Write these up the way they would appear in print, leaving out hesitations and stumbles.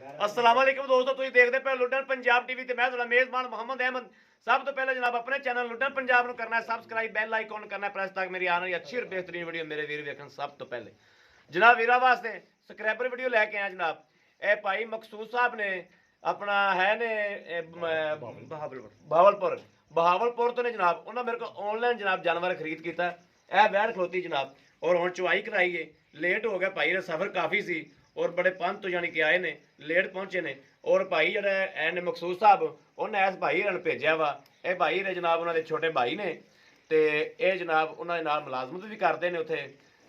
अस्सलाम वालेकुम दोस्तों, तुसीं देखदे पे लुटन पंजाब टीवी ते मैं तुहाडा मेज़बान मोहम्मद अहमद। सब तो पहले जनाब अपने चैनल लुटन पंजाब ਨੂੰ करना है सबसक्राइब, बैल आइकॉन करना है प्रेस ताकि मेरी आने वाली अच्छी और बेहतरीन वीडियो मेरे वीर वेखन सब तो पहले। जनाब वीरा वास्ते सबसक्राइबर वीडियो लेके आए जनाब। ए भाई मकसूद साहब ने अपना है ने बहावलपुर बहावलपुर तो ने जनाब उन्होंने मेरे को ऑनलाइन जनाब जानवर खरीद किया। ए बैठ खलोती जनाब और हुण चुवाई कराई है। लेट हो गया भाई का सफ़र काफ़ी सी और बड़े पंथ तो जानी कि आए ने लेट पहुंचे ने और भाई जरा ने मकसूद साहब उन्हें इस भाई ने भेजा वा। ये भाई ने जनाब उन्होंने छोटे भाई ने तो ये जनाब उन्होंने नाल मुलाजमत भी करते हैं उत्थे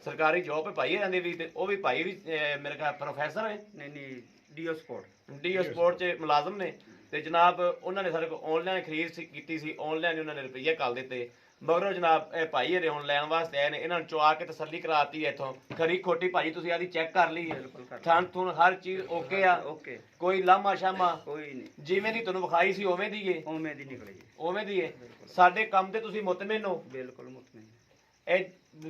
सरकारी जॉब भाई रहंदी भी ते वो भी भाई भी मेरे ख्याल प्रोफैसर है नहीं डीओ स्पोर्ट च मुलाजम ने ते जनाब उन्होंने सारे को ऑनलाइन खरीद की ऑनलाइन उन्होंने रुपये घल दिते मगरों जनाब भाई हरे हुण लैण वास्ते आए ने इन्होंने चुआ के तसल्ली कराती है इथों खरी खोटी भाई तुसीं आदी चेक कर ली है थन थुन हर चीज़ ओके आ ओके कोई लामा शामा कोई नहीं जिवें दी तुहानूं विखाई सी उवें दी है उवें दी निकली उवें दी है साडे काम ते तुसीं मुतमिन हो बिल्कुल मुतमिन ਇਹ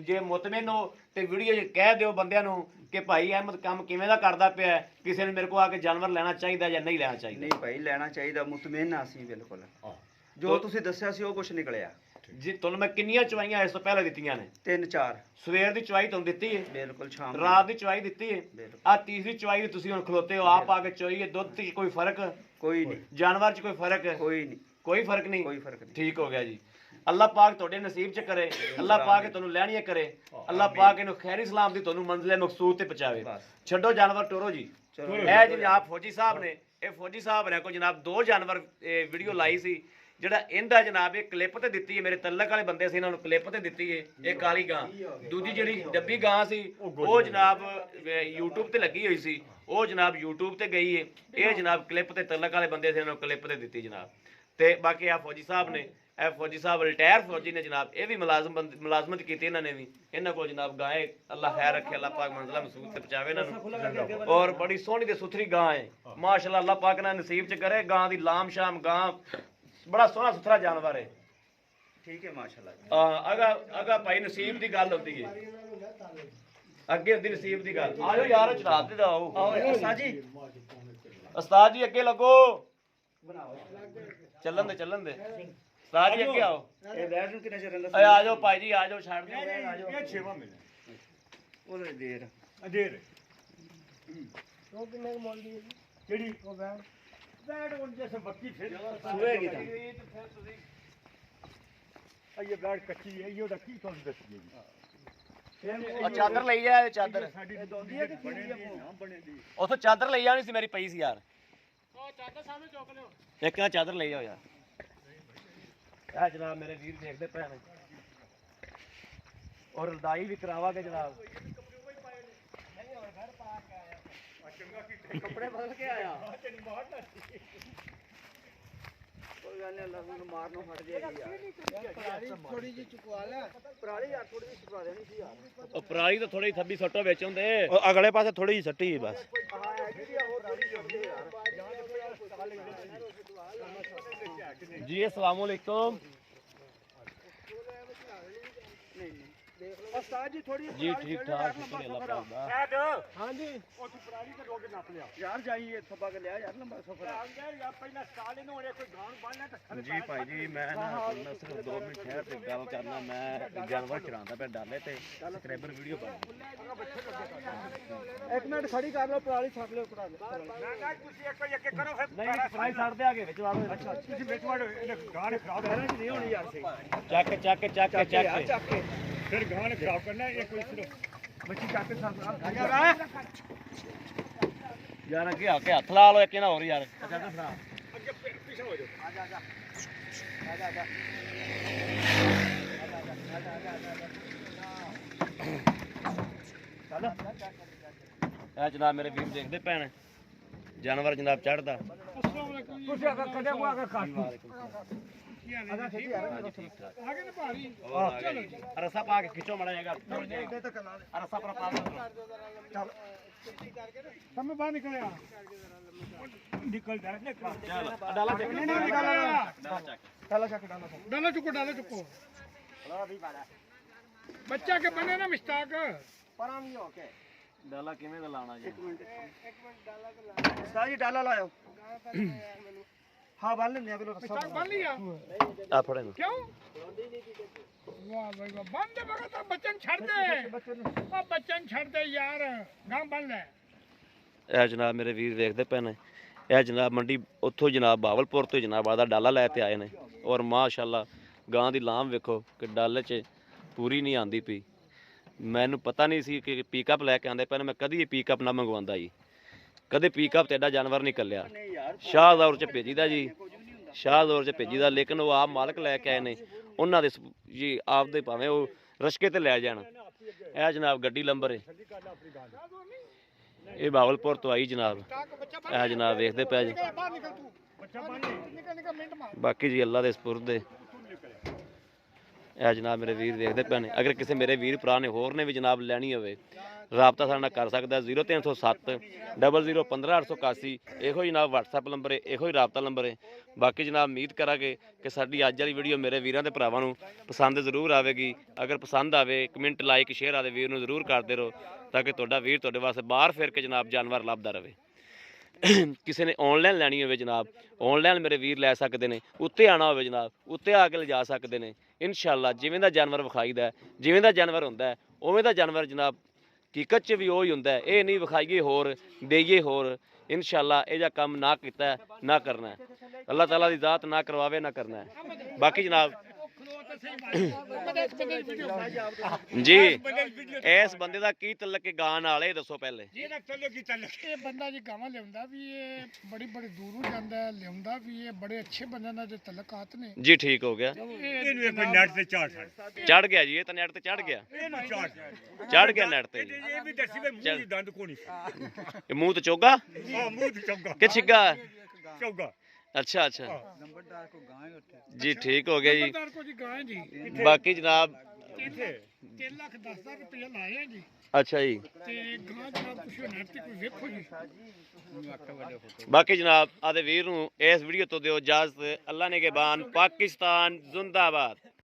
ਜੇ ਮੁਤਮਿਨ ਹੋ ਤੇ ਵੀਡੀਓ 'ਚ ਕਹਿ ਦਿਓ ਬੰਦਿਆਂ ਨੂੰ ਕਿ ਭਾਈ ਅਹਿਮਦ ਕੰਮ ਕਿਵੇਂ ਦਾ ਕਰਦਾ ਪਿਆ ਕਿਸੇ ਨੇ ਮੇਰੇ ਕੋ ਆ ਕੇ ਜਾਨਵਰ ਲੈਣਾ ਚਾਹੀਦਾ ਜਾਂ ਨਹੀਂ ਲੈਣਾ ਚਾਹੀਦਾ ਨਹੀਂ ਭਾਈ ਲੈਣਾ ਚਾਹੀਦਾ ਮੁਤਮਿਨ ਆ ਅਸੀਂ ਬਿਲਕੁਲ ਜੋ ਤੁਸੀਂ ਦੱਸਿਆ ਸੀ ਉਹ ਕੁਝ ਨਿਕਲਿਆ ਜੀ ਤੁਹਾਨੂੰ ਮੈਂ ਕਿੰਨੀਆਂ ਚਵਾਈਆਂ ਇਸ ਤੋਂ ਪਹਿਲਾਂ ਦਿੱਤੀਆਂ ਨੇ 3-4 ਸਵੇਰ ਦੀ ਚਵਾਈ ਤੁਹਾਨੂੰ ਦਿੱਤੀ ਹੈ ਬਿਲਕੁਲ ਸ਼ਾਮ ਰਾਤ ਦੀ ਚਵਾਈ ਦਿੱਤੀ ਹੈ ਆ ਤੀਸਰੀ ਚਵਾਈ ਦੀ ਤੁਸੀਂ ਹੁਣ ਖਲੋਤੇ ਹੋ ਆਪ ਆ ਕੇ ਚੋਈ ਹੈ ਦੁੱਧ 'ਚ ਕੋਈ ਫਰਕ ਕੋਈ ਨਹੀਂ ਜਾਨਵਰ 'ਚ ਕੋਈ ਫਰਕ ਕੋਈ ਨਹੀਂ ਕੋਈ ਫਰਕ ਨਹੀਂ ਕੋਈ ਫਰਕ ਨਹੀਂ ਠੀਕ ਹੋ ਗਿਆ ਜੀ अल्लाह पाक ਤੁਹਾਡੇ ਨਸੀਬ 'ਚ ਕਰੇ अल्लाह पाक ਤੁਹਾਨੂੰ ਲੈਣੀਆਂ ਕਰੇ अल्लाह पाक ਇਹਨੂੰ ਖੈਰੀ ਸਲਾਮ ਦੀ ਤੁਹਾਨੂੰ ਮੰਜ਼ਿਲ ਮਕਸੂਦ ਤੇ ਪਹੁੰਚਾਵੇ ਛੱਡੋ ਜਾਨਵਰ ਟੋਰੋ ਜੀ ਇਹ ਜਨਾਬ ਫੌਜੀ ਸਾਹਿਬ ਨੇ ਇਹ ਫੌਜੀ ਸਾਹਿਬ ਨੇ ਕੋ ਜਨਾਬ ਦੋ ਜਾਨਵਰ ਵੀਡੀਓ ਲਾਈ ਸੀ ਜਿਹੜਾ ਇਹਦਾ ਜਨਾਬ ਇਹ ਕਲਿੱਪ ਤੇ ਦਿੱਤੀ ਹੈ ਮੇਰੇ ਤਲਕ ਵਾਲੇ ਬੰਦੇ ਸੀ ਇਹਨਾਂ ਨੂੰ ਕਲਿੱਪ ਤੇ ਦਿੱਤੀ ਹੈ ਇਹ ਕਾਲੀ ਗਾਂ ਦੂਜੀ ਜਿਹੜੀ ਡੱਬੀ ਗਾਂ ਸੀ ਉਹ ਜਨਾਬ YouTube ਤੇ ਲੱਗੀ ਹੋਈ ਸੀ ਉਹ ਜਨਾਬ YouTube ਤੇ ਗਈ ਹੈ ਇਹ ਜਨਾਬ ਕਲਿੱਪ ਤੇ ਤਲਕ ਵਾਲੇ ਬੰਦੇ ਸੀ ਇਹਨਾਂ ਨੂੰ ਕਲਿੱਪ ਤੇ ਦਿੱਤੀ ਜਨਾਬ ਤੇ ਬਾਕੀ ਆ ਫੌਜੀ ਸਾਹਿਬ ਨੇ ਇਹ ਫੌਜੀ ਸਾਹਿਬ ਰਿਟਾਇਰ ਫੌਜੀ ਨੇ ਜਨਾਬ ਇਹ ਵੀ ਮੁਲਾਜ਼ਮਤ ਕੀਤੀ ਇਹਨਾਂ ਨੇ ਵੀ ਇਹਨਾਂ ਕੋਲ ਜਨਾਬ ਗਾਂ ਹੈ ਅੱਲਾਹ ਖੈਰ ਰੱਖੇ ਅੱਲਾਹ ਪਾਕ ਮੰਜ਼ਿਲਾਂ ਮਸੂਦ ਤੇ ਪਹੁੰਚਾਵੇ ਇਹਨਾਂ ਨੂੰ ਔਰ ਬੜੀ ਸੋਹਣੀ ਤੇ ਸੁਥਰੀ ਗਾਂ ਹੈ ਮਾਸ਼ਾਅੱਲਾ ਅੱਲਾਹ ਪਾਕ ਨਾਲ ਨਸੀਬ 'ਚ ਕਰੇ ਗਾਂ ਦੀ ਲਾਮ ਸ਼ਾਮ ਗਾਂ बड़ा सोहना सुथरा जानवर है ठीक है माशाल्लाह अगा भाई नसीब की गल होती है अगे होती नसीब की गल आओ यार चढ़ा दे दो उस्ताद जी उस्ताद जी अगे लगो चलन दे उस्ताद जी अगे आओ ये बैठ ਨੂੰ ਕਿੰਨਾ ਚਿਰ ਰਹਿੰਦਾ आ जाओ भाई जी आ जाओ छाड़ दो ਇਹ 6ਵਾਂ ਮਹੀਨਾ ਉਹਦੇ ਦੇਰ ਅਜੇਰ ਉਹ ਕਿੰਨੇ ਕੁ ਮੁੱਲ ਦੀ ਹੈ ਜੀ ਕਿਹੜੀ ਉਹ ਬੈਠ ਬੈਠ ਹੁਣ ਜੈਸੇ ਬੱਕੀ ਫਿਰ ਸੂਏਗੀ ਤਾਂ ਇਹ ਬੈਠ ਕੱਚੀ ਹੈ ਇਹ ਉਹਦਾ ਕੀ ਤੁਹਾਨੂੰ ਦੱਸੀਏ ਜੀ चादर ले जाए चादर ਸਾਡੀ ਦੋਂਦੀ ਹੈ ਕਿ ਬਣੇ ਚੀਜ਼ ਦੀ ਨਾ ਬਣੇ ਦੀ उतो चादर ले जानी सी मेरी पई सी यार ਉਹ ਚਾਦਰ ਸਾਹਮਣੇ ਚੁੱਕ ਲਿਓ एक ना चादर ले जाओ यार ए जनाब मेरे वीर देखते भैन और लदाई भी करावागे जनाब ਕੱਪੜੇ ਬਦਲ ਕੇ ਆਇਆ ਕੋਈ ਗੱਲ ਨਹੀਂ ਅੱਲਾਹ ਨੂੰ ਮਾਰਨੋਂ ਹਟ ਜਾਏਗੀ ਯਾਰ ਥੋੜੀ ਜਿਹੀ ਚੁਕਵਾ ਲੈ ਪਰਾਲੀ ਯਾਰ ਥੋੜੀ ਜਿਹੀ ਛੁਪਾ ਦੇਣੀ ਸੀ ਯਾਰ ਉਹ ਪਰਾਲੀ ਤਾਂ ਥੋੜੀ ਥੱਬੀ ਸੱਟੋ ਵਿੱਚ ਹੁੰਦੇ ਅਗਲੇ ਪਾਸੇ ਥੋੜੀ ਜਿਹੀ ਸੱਟੀ ਬਸ ਹਾਂ ਹੈਗੀ ਵੀ ਆ, ਹੋਰ ਥੋੜੀ ਜਿਹੀ ਯਾਰ जी अस्सलाम वालेकुम ਉਸਤਾਦ ਜੀ ਥੋੜੀ जी ठीक ठाक शुक्र अल्लाह पाक दा ਹਾਂ ਜੀ ਉੱਥੇ ਪਰਾਲੀ ਤੇ ਰੋਕ ਨੱਪ ਲਿਆ ਯਾਰ ਜਾਈਏ ਥੱਬਾ ਕੇ ਲਿਆ ਯਾਰ ਲੰਬਾ ਸਫ਼ਰ ਆ ਗਿਆ ਯਾਰ ਪਹਿਲਾਂ ਸਟਾਲ ਇਹਨੂੰ ਉਹਨੇ ਕੋਈ ਗਾਣ ਬੰਨ੍ਹਣਾ ਤਾਂ ਖੜੇ जी भाई जी मैं ना सिर्फ 2 मिनट ठहर के गल करना मैं जानवर चरांदा पे डाले ते सब्सक्राइबर वीडियो बना ਇੱਕ ਮਿੰਟ ਖੜੀ ਕਰ ਲਓ ਪਰਾਲੀ ਛੱਡ ਲਿਓ ਪਰਾਲੀ ਮੈਂ ਕਿਹਾ ਤੁਸੀਂ ਇੱਕ ਕਰੋ ਫਿਰ नहीं पराली छाड़ दे आगे विच वाड़ो ਅੱਛਾ ਤੁਸੀਂ ਵਿੱਚ ਵਾੜੋ ਇਹਨੇ ਗਾਣ ਖਰਾਬ ਕਰਨਾ ਨਹੀਂ ਹੋਣੀ ਯਾਰ ਸਹੀ ਚੱਕ ਚੱਕ ਕੇ ਫਿਰ ਗਾਣ ਖਰਾਬ ਕਰਨਾ ਇਹ ਕੋਈ ਸਿਰਫ ਮੱਛੀ ਚੱਕ ਕੇ ਸਾਹ यार अगे आके हाथ ला लो एक ना और यार अच्छा फड़ा ਅੱਗੇ ਪਿੱਛੇ ਹੋ ਜਾਓ ਆ ਜਾ ਆ ਜਾ ए जनाब मेरे वीर देखते भैन जानवर जनाब चढ़दा ਤੁਸੀਂ ਅगर ਕਦੇ ਕੋ ਅगर ਕਾਟੂ ठीक ठाक ਆਗੇ ਨਾ ਭਾਰੀ रस्सा पा के खिंचो मड़ा जाएगा रस्सा पर पा दो ਸਮੇਂ ਬਾਹਰ ਨਿਕਲਿਆ ਨਿਕਲ ਜਾ चल डाला चेक नहीं निकाला ਡਾਲਾ ਚੱਕ ਡਾਲਾ डालो चुको बच्चा के बने ना मिस्टाक ਪਰਾਂ ਵੀ ਹੋ ਕੇ ਡਾਲਾ ਕਿਵੇਂ ਦਾ ਲਾਣਾ ਜੀ? ਇੱਕ ਮਿੰਟ ਡਾਲਾ ਤੇ ਲਾ ਉਸਤਾਦ ਜੀ ਡਾਲਾ ਲਾਇਓ ਗਾਂ ਪਹਿਲਾਂ ਯਾਰ ਮੈਨੂੰ ਹਾਂ ਬੰਨ ਲੈਂਦੇ ਆ ਪਹਿਲਾਂ ਚੱਕ ਬੰਨ ਲਿਆ ਆ ਫੜੇ ਨੂੰ ਕਿਉਂ ਵਾਹ ਬਈ ਵਾਹ ਬੰਨ ਦੇ ਬਗਾ ਤਾਂ ਬੱਚਨ ਛੱਡ ਦੇ ਉਹ ਬੱਚਨ ਛੱਡ ਦੇ ਯਾਰ ਗਾਂ ਬੰਨ ਲੈ ਇਹ ਜਨਾਬ ਮੇਰੇ ਵੀਰ ਵੇਖਦੇ ਪਏ ਨੇ, ਇਹ ਜਨਾਬ ਮੰਡੀ ਉੱਥੋਂ ਜਨਾਬ ਬਾਵਲਪੁਰ ਤੋਂ ਜਨਾਬ ਆਦਾ ਡਾਲਾ ਲੈ ਤੇ ਆਏ ਨੇ, ਔਰ ਮਾਸ਼ਾਅੱਲਾ ਗਾਂ ਦੀ ਲਾਮ ਵੇਖੋ ਕਿ ਡਾਲੇ 'ਚ ਪੂਰੀ ਨਹੀਂ ਆਂਦੀ ਪਈ। ਮੈਨੂੰ ਪਤਾ ਨਹੀਂ ਸੀ ਕਿ ਪੀਕਅਪ ਲੈ ਕੇ ਆਂਦੇ ਪਏ ਨੇ, ਮੈਂ ਕਦੀ ਇਹ ਪੀਕਅਪ ਨਾ ਮੰਗਵਾਉਂਦਾ ਜੀ, ਕਦੇ ਪੀਕਅਪ ਤੇ ਐਡਾ ਜਾਨਵਰ ਨਹੀਂ ਕੱਲਿਆ। ਸ਼ਾਹਦੌਰ 'ਚ ਭੇਜੀਦਾ ਜੀ, ਸ਼ਾਹਦੌਰ 'ਚ ਭੇਜੀਦਾ, ਲੇਕਿਨ ਉਹ ਆਪ ਮਾਲਕ ਲੈ ਕੇ ਆਏ ਨੇ, ਉਹਨਾਂ ਦੇ ਜੀ ਆਪਦੇ ਭਾਵੇਂ ਉਹ ਰਸ਼ਕੇ ਤੇ ਲੈ ਜਾਣ। ਇਹ ਜਨਾਬ ਗੱਡੀ ਲੰਬਰ ਹੈ, ਇਹ ਬਾਵਲਪੁਰ ਤੋਂ ਆਈ ਜਨਾਬ। ਇਹ ਜਨਾਬ ਵੇਖਦੇ ਪਏ ਜੀ, ਬਾਹਰ ਨਿਕਲ ਤੂੰ ਬੱਚਾ ਬੰਨ ਨਿਕਲ ਮਿੰਟ ਮਾਰ ਬਾਕੀ ਜੀ ਅੱਲਾ ਦੇ ਸਪੁਰਦ ਹੈ। ਇਹ ਜਨਾਬ ਮੇਰੇ ਵੀਰ ਵੇਖਦੇ ਪਏ ਨੇ, ਅਗਰ ਕਿਸੇ ਮੇਰੇ ਵੀਰ ਭਰਾ ਨੇ ਹੋਰ ਨੇ ਵੀ ਜਨਾਬ ਲੈਣੀ ਹੋਵੇ ਰਾਬਤਾ ਸਾਡੇ ਨਾਲ ਕਰ ਸਕਦਾ 0307 00 15881। ਇਹੋ ਹੀ ਜਨਾਬ WhatsApp ਨੰਬਰ ਹੈ, ਇਹੋ ਹੀ ਰਾਬਤਾ ਨੰਬਰ ਹੈ। ਬਾਕੀ ਜਨਾਬ ਉਮੀਦ ਕਰਾਂਗੇ ਕਿ ਸਾਡੀ ਅੱਜ ਵਾਲੀ ਵੀਡੀਓ ਮੇਰੇ ਵੀਰਾਂ ਤੇ ਭਰਾਵਾਂ ਨੂੰ ਪਸੰਦ ਜ਼ਰੂਰ ਆਵੇਗੀ। ਅਗਰ ਪਸੰਦ ਆਵੇ ਕਮੈਂਟ ਲਾਈਕ ਸ਼ੇਅਰ ਆਦੇ ਵੀਰ ਨੂੰ ਜ਼ਰੂਰ ਕਰਦੇ ਰਹੋ, ਤਾਂ ਕਿ ਤੁਹਾਡਾ ਵੀਰ ਤੁਹਾਡੇ ਵਾਸਤੇ ਬਾਹਰ ਫਿਰ ਕੇ ਜਨਾਬ ਜਾਨਵਰ ਲੱਭਦਾ ਰਹੇ। ਕਿਸੇ ਨੇ ਆਨਲਾਈਨ ਲੈਣੀ ਹੋਵੇ ਜਨਾਬ, ਆਨਲਾਈਨ ਮੇਰੇ ਵੀਰ ਲੈ ਸਕਦੇ ਨੇ। ਉੱਤੇ ਆਣਾ ਹੋਵੇ ਜਨਾਬ, ਉੱਤੇ ਆ ਕੇ ਲਿਜਾ ਸਕਦੇ ਨੇ। ਇਨਸ਼ਾਅੱਲਾ ਜਿਵੇਂ ਦਾ ਜਾਨਵਰ ਵਿਖਾਈਦਾ, ਜਿਵੇਂ ਦਾ ਜਾਨਵਰ ਹੁੰਦਾ ਉਵੇਂ ਦਾ ਜਾਨਵਰ ਜਨਾਬ ਹਕੀਕਤ 'ਚ ਵੀ ਉਹੀ ਹੁੰਦਾ। ਇਹ ਨਹੀਂ ਵਿਖਾਈਏ ਹੋਰ ਦੇਈਏ ਹੋਰ। ਇਨਸ਼ਾਅੱਲਾ ਇਹ ਜਿਹਾ ਕੰਮ ਨਾ ਕੀਤਾ ਨਾ ਕਰਨਾ ਹੈ। ਅੱਲਾਹ ਤਾਲਾ ਦੀ ਜ਼ਾਤ ਨਾ ਕਰਵਾਵੇ ਨਾ ਕਰਨਾ ਹੈ। ਬਾਕੀ ਜਨਾਬ ਜੀ ਇਸ ਬੰਦੇ ਦਾ ਕੀ ਤਲਕ ਗਾਂ ਨਾਲ ਇਹ ਦੱਸੋ ਪਹਿਲੇ। ਇਹਦਾ ਚੱਲੋ ਕੀ ਚੱਲ ਇਹ ਬੰਦਾ ਜੀ ਗਾਵਾਂ ਲਿਆਉਂਦਾ ਵੀ, ਇਹ ਬੜੀ ਬੜੀ ਦੂਰੋਂ ਜਾਂਦਾ ਹੈ, ਲਿਆਉਂਦਾ ਵੀ, ਇਹ ਬੜੇ ਅੱਛੇ ਬੰਦਿਆਂ ਨਾਲ ਦੇ ਤਲਕਾਤ ਨੇ ਜੀ ਠੀਕ ਹੋ ਗਿਆ, ਇਹਨੂੰ ਇੱਕ ਨੈਟ ਤੇ ਚਾੜ ਛੱਡ, ਚੜ ਗਿਆ ਜੀ, ਇਹ ਤਾਂ ਨੈਟ ਤੇ ਚੜ ਗਿਆ, ਇਹਨੂੰ ਚਾੜ ਚੜ ਗਿਆ ਨੈਟ ਤੇ ਜੀ। ਇਹ ਵੀ ਦੱਸੀ ਵੀ ਮੂੰਹ ਦੀ ਦੰਦ ਕੋਣੀ ਇਹ ਮੂੰਹ ਤੇ ਚੋਗਾ ਹਾਂ ਮੂੰਹ ਤੇ ਚੌਗਾ ਕਿ ਛਿੱਗਾ? ਚੌਗਾ ਅੱਛਾ ਅੱਛਾ ਨੰਬਰਦਾਰ ਕੋ ਗਾਂ ਹੈ ਉੱਥੇ ਜੀ ਠੀਕ ਹੋ ਗਿਆ ਜੀ। ਨੰਬਰਦਾਰ ਕੋ ਜੀ ਗਾਂ ਹੈ ਜੀ, ਬਾਕੀ ਜਨਾਬ 3 ਲੱਖ 10,000 ਰੁਪਏ ਲਾਏ ਆ ਜੀ, ਅੱਛਾ ਜੀ। ਤੇ ਗਾਂ ਜਨਾਬ ਤੁਸੀਂ ਨੈਟ ਤੇ ਕੋਈ ਵੇਖੋ ਜੀ। ਬਾਕੀ ਜਨਾਬ ਆਦੇ ਵੀਰ ਨੂੰ ਇਸ ਵੀਡੀਓ ਤੋਂ ਦਿਓ ਇਜਾਜ਼ਤ। ਅੱਲਾ ਨੇ ਕੇ ਬਾਨ, ਪਾਕਿਸਤਾਨ ਜ਼ਿੰਦਾਬਾਦ।